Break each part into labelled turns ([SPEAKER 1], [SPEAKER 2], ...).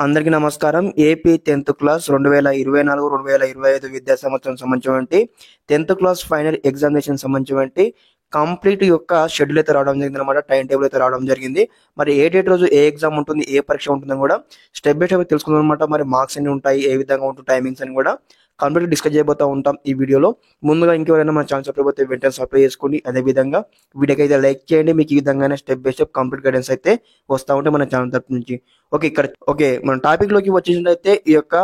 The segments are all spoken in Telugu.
[SPEAKER 1] అందరికీ నమస్కారం. ఏపీ 10th క్లాస్ 2024-2025 విద్యా సంవత్సరం సంబంధించినటువంటి 10th క్లాస్ ఫైనల్ ఎగ్జామినేషన్ సంబంధించినటువంటి కంప్లీట్ యొక్క షెడ్యూల్ అయితే రావడం జరిగిందనమాట. టైం టేబుల్ అయితే రావడం జరిగింది. మరి ఏ డేట్ రోజు ఏ ఎగ్జామ్ ఉంటుంది, ఏ పరీక్ష ఉంటుందని కూడా స్టెప్ బై స్టెప్ తెలుసుకుందాం అనమాట. మరి మార్క్స్ ఎన్ని ఉంటాయి, ఏ విధంగా ఉంటుంది టైమింగ్స్ అని కూడా కంప్లీట్ డిస్కస్ చేయబోతూ ఉంటాం ఈ వీడియోలో. ముందుగా ఇంకెవరైనా మన ఛానల్ సబ్స్క్రైబ్ అయితే వెంటనే సబ్స్క్రైబ్ చేసుకోండి. అదేవిధంగా వీడియోకి అయితే లైక్ చేయండి. మీకు ఈ విధంగానే step by step complete guidance అయితే వస్తూ ఉంటాయి మన ఛానల్ తరపు నుంచి. ఓకే మన టాపిక్ లోకి వచ్చేసినట్లయితే ఈ యొక్క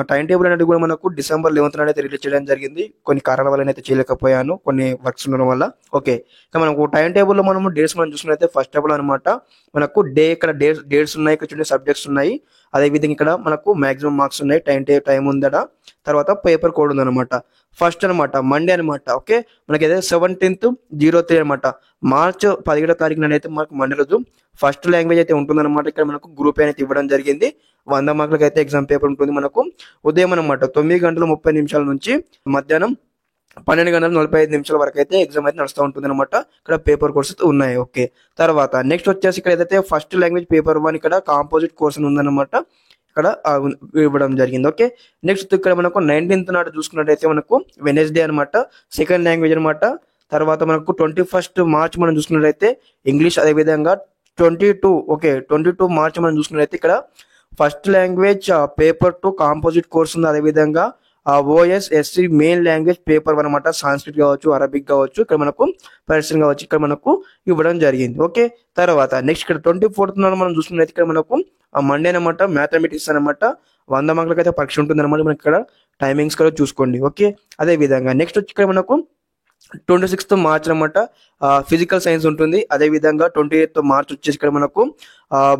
[SPEAKER 1] టైం టేబుల్ అనేది కూడా మనకు December 11th నాడు అయితే రిలీజ్ చేయడం జరిగింది. కొన్ని కారణాల వల్ల అయితే చేయలేకపోయాను, కొన్ని వర్క్స్ ఉండడం వల్ల. ఓకే, ఇక మనకు టైం టేబుల్ లో మనము డేట్స్ మనం చూసుకున్నట్లయితే ఫస్ట్ టేబుల్ అనమాట. మనకు ఇక్కడ డేట్స్ ఉన్నాయి, ఇక్కడ చూడండి సబ్జెక్ట్స్ ఉన్నాయి. అదేవిధంగా ఇక్కడ మనకు మాక్సిమం మార్క్స్ ఉన్నాయి, టైం ఉందట. తర్వాత పేపర్ కోడ్ ఉందన్నమాట. ఫస్ట్ అనమాట మండే అనమాట. ఓకే, మనకైతే 17/03 అనమాట. మార్చ్ 17వ తారీఖున అయితే మనకు మండే రోజు ఫస్ట్ లాంగ్వేజ్ అయితే ఉంటుందన్నమాట. ఇక్కడ మనకు గ్రూప్ అయితే ఇవ్వడం జరిగింది. 100 మార్కులకి అయితే ఎగ్జామ్ పేపర్ ఉంటుంది. మనకు ఉదయం అనమాట 9:30 నుంచి మధ్యాహ్నం 12:45 వరకు అయితే ఎగ్జామ్ అయితే నడుస్తూ ఉంటుంది అనమాట. ఇక్కడ పేపర్ కోర్స్ అయితే ఉన్నాయి. ఓకే, తర్వాత నెక్స్ట్ వచ్చేసి ఇక్కడ ఏదైతే ఫస్ట్ లాంగ్వేజ్ పేపర్ 1 ఇక్కడ కాంపోజిట్ కోర్స్ ఉందన్నమాట. ఇక్కడ ఇవ్వడం జరిగింది. ఓకే, నెక్స్ట్ ఇక్కడ మనకు 19th నాడు చూసుకున్నట్టయితే మనకు వెనస్డే అనమాట, సెకండ్ లాంగ్వేజ్ అనమాట. తర్వాత మనకు 21st మార్చ్ మనం చూసుకున్నట్లయితే ఇంగ్లీష్. అదేవిధంగా 22 మార్చ్ మనం చూసుకున్నట్లయితే ఇక్కడ first language paper 2 composite course ఉంది. అదేవిధంగా OSSC మెయిన్ లాంగ్వేజ్ పేపర్ అనమాట. సాంస్క్రిట్ కావచ్చు, అరబిక్ కావచ్చు, ఇక్కడ మనకు పర్షియన్ కావచ్చు, ఇక్కడ మనకు ఇవ్వడం జరిగింది. ఓకే, తర్వాత నెక్స్ట్ ఇక్కడ 24th నాడు మనం చూసుకున్నట్లయితే ఇక్కడ మనకు మండే అనమాట, మ్యాథమెటిక్స్ అనమాట. 100 మార్కులకి అయితే పరీక్ష ఉంటుంది అనమాట. మనకి ఇక్కడ టైమింగ్స్ కూడా చూసుకోండి. ఓకే, అదే విధంగా నెక్స్ట్ వచ్చి ఇక్కడ మనకు 26th మార్చ్ అనమాట, ఫిజికల్ సైన్స్ ఉంటుంది. అదేవిధంగా 28th మార్చ్ వచ్చేసి ఇక్కడ మనకు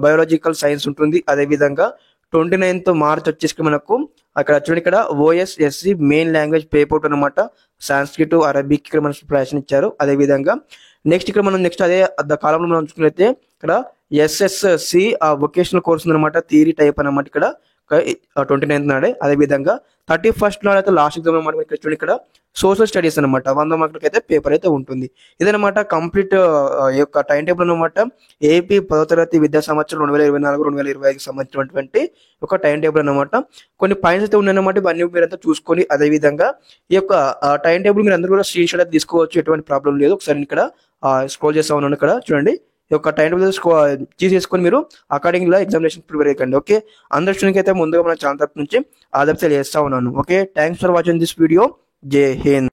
[SPEAKER 1] బయోలాజికల్ సైన్స్ ఉంటుంది. అదేవిధంగా 29th మార్చ్ వచ్చేసి మనకు అక్కడ చూడండి ఇక్కడ OSSC మెయిన్ లాంగ్వేజ్ పేపర్ అనమాట. సాంస్క్రిట్, అరబిక్ ఇక్కడ మనకు ప్రిపరేషన్ ఇచ్చారు. అదేవిధంగా నెక్స్ట్ ఇక్కడ మనం అదే కాలంలో మనం చూసుకున్నట్లయితే ఇక్కడ SSC వొకేషనల్ కోర్స్ అనమాట, థియరీ టైప్ అనమాట. ఇక్కడ 29th నాడే. అదేవిధంగా 31st నాడు అయితే లాస్ట్ ఎగ్జామ్ అనమాట. ఇక్కడ చూడండి ఇక్కడ సోషల్ స్టడీస్ అనమాట. 100 మార్కులకి అయితే పేపర్ అయితే ఉంటుంది. ఇదనమాట కంప్లీట్ యొక్క టైం టేబుల్ అనమాట. ఏపీ 10వ తరగతి విద్యా సంవత్సరం 2024-2025 సంబంధించినటువంటి ఒక టైం టేబుల్ అనమాట. కొన్ని పాయింట్స్ అయితే ఉన్నాయన్నమాట. ఇవన్నీ మీరంతా చూసుకొని అదేవిధంగా ఈ యొక్క టైం టేబుల్ మీరు అందరూ కూడా స్క్రీన్ షాట్ అయితే తీసుకోవచ్చు, ఎటువంటి ప్రాబ్లం లేదు. ఒకసారి ఇక్కడ స్క్రోల్ చేస్తా ఉన్నాను. ఇక్కడ చూడండి ఈ యొక్క టైం టేబుల్ తీసేసుకొని మీరు అకార్డింగ్ గా ఎగ్జామినేషన్ ప్రిపేర్ అయ్యండి. ఓకే, అందరి స్టూడెంట్కి అయితే ముందుగా మన ఛానల్ తరపు నుంచి ఆదర్శ చేస్తా ఉన్నాను. Okay, thanks for watching this video. జై హింద్.